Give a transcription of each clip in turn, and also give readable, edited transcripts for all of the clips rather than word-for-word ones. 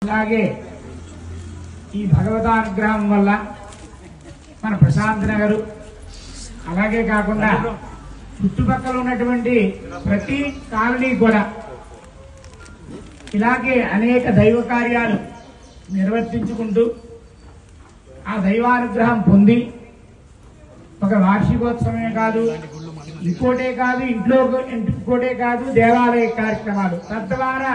అలాగే ఈ భగవదానుగ్రహం వల్ల మన ప్రశాంత్ నగర్ అలాగే కాకుండా చుట్టుపక్కల ఉన్నటువంటి ప్రతి కాలనీ కూడా ఇలాగే అనేక దైవ కార్యాలు నిర్వర్తించుకుంటూ ఆ దైవానుగ్రహం పొంది ఒక వార్షికోత్సవమే కాదు, ఇంకోటే కాదు, ఇంకోటే కాదు, దేవాలయ కార్యక్రమాలు తద్వారా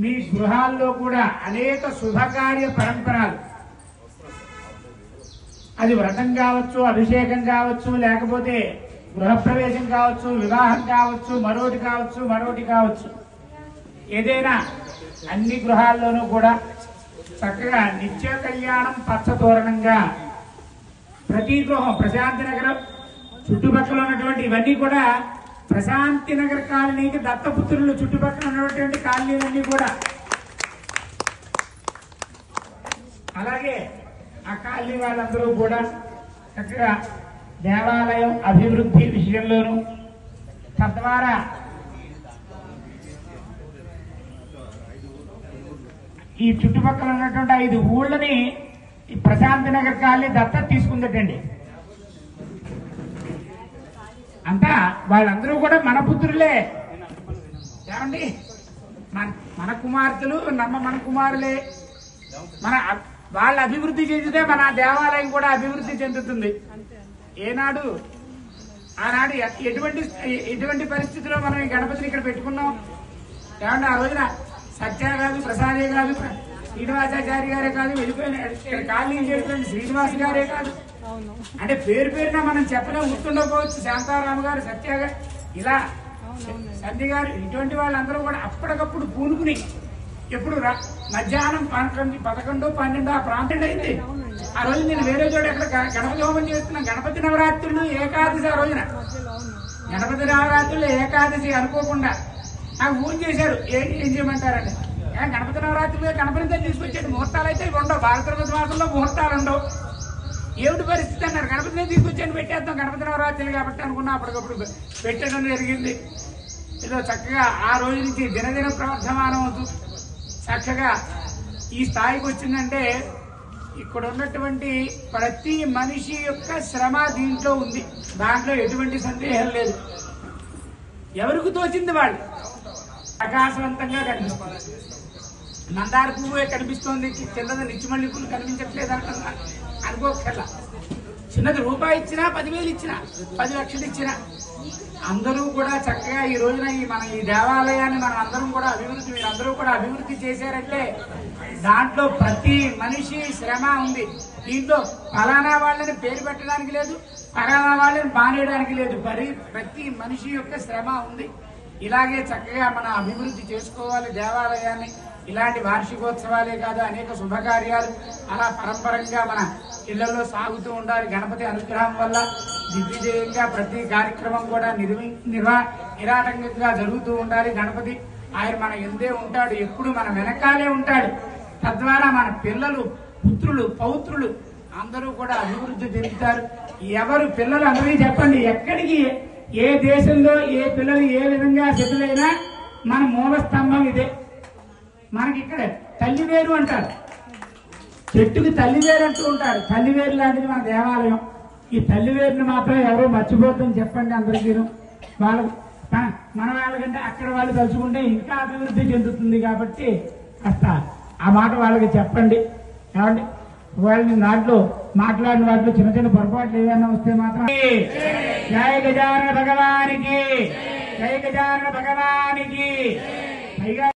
మీ గృహాల్లో కూడా అనేక శుభకార్య పరంపరలు, అది వ్రతం కావచ్చు, అభిషేకం కావచ్చు, లేకపోతే గృహప్రవేశం కావచ్చు, వివాహం కావచ్చు, మరోటి కావచ్చు, ఏదైనా అన్ని గృహాల్లోనూ కూడా చక్కగా నిత్య కళ్యాణం పచ్చతోరణంగా ప్రతి గృహం ప్రశాంతి నగరం చుట్టుపక్కల ఉన్నటువంటి ఇవన్నీ కూడా ప్రశాంతి నగర్ కాలనీకి దత్తపుత్రులు చుట్టుపక్కల ఉన్నటువంటి కాలనీలన్నీ కూడా అలాగే ఆ కాలనీ వాళ్ళందరూ కూడా చక్కగా దేవాలయం అభివృద్ధి విషయంలోనూ తద్వారా ఈ చుట్టుపక్కల ఉన్నటువంటి 5 ఊళ్ళని ఈ ప్రశాంతి నగర్ కాలనీ దత్తత తీసుకుందటండి. అంతా వాళ్ళందరూ కూడా మన పుత్రులే, ఏమండి, మన కుమార్తెలు మన కుమారులే. వాళ్ళ అభివృద్ధి చెందితే మన దేవాలయం కూడా అభివృద్ధి చెందుతుంది. ఆనాడు ఎటువంటి పరిస్థితిలో మనం ఈ గణపతిని ఇక్కడ పెట్టుకున్నాం ఏమంటే ఆ రోజున సత్య కాదు, ప్రసాదే కాదు, శ్రీనివాసాచారి గారే కాదు, వెళ్ళిపోయిన కాలనీ చేసిన శ్రీనివాస్ గారే కాదు, అంటే పేరున మనం చెప్పలేం, గుర్తుండకపోవచ్చు. శాంతారామ గారు, సత్య గారు, ఇలా సంధ్య గారు, ఇటువంటి వాళ్ళందరూ కూడా అప్పటికప్పుడు పూనుకుని ఎప్పుడు మధ్యాహ్నం 11, 12 ఆ ప్రాంతం అయింది. ఆ రోజు నేను వేరే చోట ఎక్కడ గణపతి హోమం చేస్తున్నాను. గణపతి నవరాత్రులు ఏకాదశి, ఆ రోజున గణపతి నవరాత్రులు ఏకాదశి అనుకోకుండా నాకు ఫోన్ చేశారు. ఏం చేయమంటారండి? గణపతి నవరాత్రులు గణపతిని తీసుకొచ్చేది, ముహూర్తాలు అయితే ఉండవు, భారతరథ మాసంలో ముహూర్తాలు ఉండవు. ఏమిటి పరిస్థితి అన్నారు. గణపతిని తీసుకొచ్చాను, పెట్టేద్దాం గణపతి నవరాత్రులు కాబట్టి అనుకున్నా. అప్పటికప్పుడు పెట్టడం జరిగింది. ఏదో చక్కగా ఆ రోజు నుంచి దినదిన ప్రవర్ధమానం అవుతూ చక్కగా ఈ స్థాయికి వచ్చిందంటే ఇక్కడ ఉన్నటువంటి ప్రతి మనిషి యొక్క శ్రమ దీంట్లో ఉంది. దాంట్లో ఎటువంటి సందేహం లేదు. ఎవరికి తోచింది వాళ్ళు ప్రకాశవంతంగా కనిపిస్తుంది. మందార పువ్వే కనిపిస్తోంది, చిన్నది నిచ్చిమల్లి పువ్వులు కనిపించట్లేదు అనుకోకల్లా. చిన్నది రూపాయి ఇచ్చినా, 10,000 ఇచ్చినా, 10 లక్షలు ఇచ్చినా అందరూ కూడా చక్కగా ఈ రోజున మన ఈ దేవాలయాన్ని మనం అందరం కూడా మీరందరూ కూడా అభివృద్ధి చేశారంటే దాంట్లో ప్రతి మనిషి శ్రమ ఉంది. దీంట్లో ఫలానా వాళ్ళని పేరు పెట్టడానికి లేదు, ఫలానా వాళ్ళని మానేయడానికి లేదు. ప్రతి మనిషి యొక్క శ్రమ ఉంది. ఇలాగే చక్కగా మన అభివృద్ధి చేసుకోవాలి దేవాలయాన్ని. ఇలాంటి వార్షికోత్సవాలే కాదు, అనేక శుభకార్యాలు అలా పరంపరంగా మన ఇళ్లలో సాగుతూ ఉండాలి. గణపతి అనుగ్రహం వల్ల దిగ్విజయంగా ప్రతి కార్యక్రమం కూడా నిరాటంకంగా జరుగుతూ ఉండాలి. గణపతి ఆయన మన ఎందే ఉంటాడు, ఎప్పుడు మన వెనకాలే ఉంటాడు. తద్వారా మన పిల్లలు, పుత్రులు, పౌత్రులు అందరూ కూడా అభివృద్ధి చెందుతారు. ఎవరు పిల్లలు అందరికీ చెప్పండి, ఎక్కడికి ఏ దేశంలో ఏ పిల్లలు ఏ విధంగా సెటిల్ అయినా మన మూల స్తంభం ఇదే. మనకి ఇక్కడ తల్లివేరు అంటారు, చెట్టుకి తల్లివేరు అంటూ ఉంటారు. తల్లివేరు లాంటిది మన దేవాలయం. ఈ తల్లివేరుని మాత్రం ఎవరో మర్చిపోతుందని చెప్పండి అందరికీ. మన వాళ్ళకంటే అక్కడ వాళ్ళు తలుచుకుంటే ఇంకా అభివృద్ధి చెందుతుంది. కాబట్టి కాస్త ఆ మాట వాళ్ళకి చెప్పండి. ఏమండి, వాళ్ళని దాంట్లో మాట్లాడిన వాటిలో చిన్న చిన్న పొరపాట్లు ఏదైనా వస్తే మాత్రం జయ గజానన భగవానికి, జయ గజానన భగవానికి.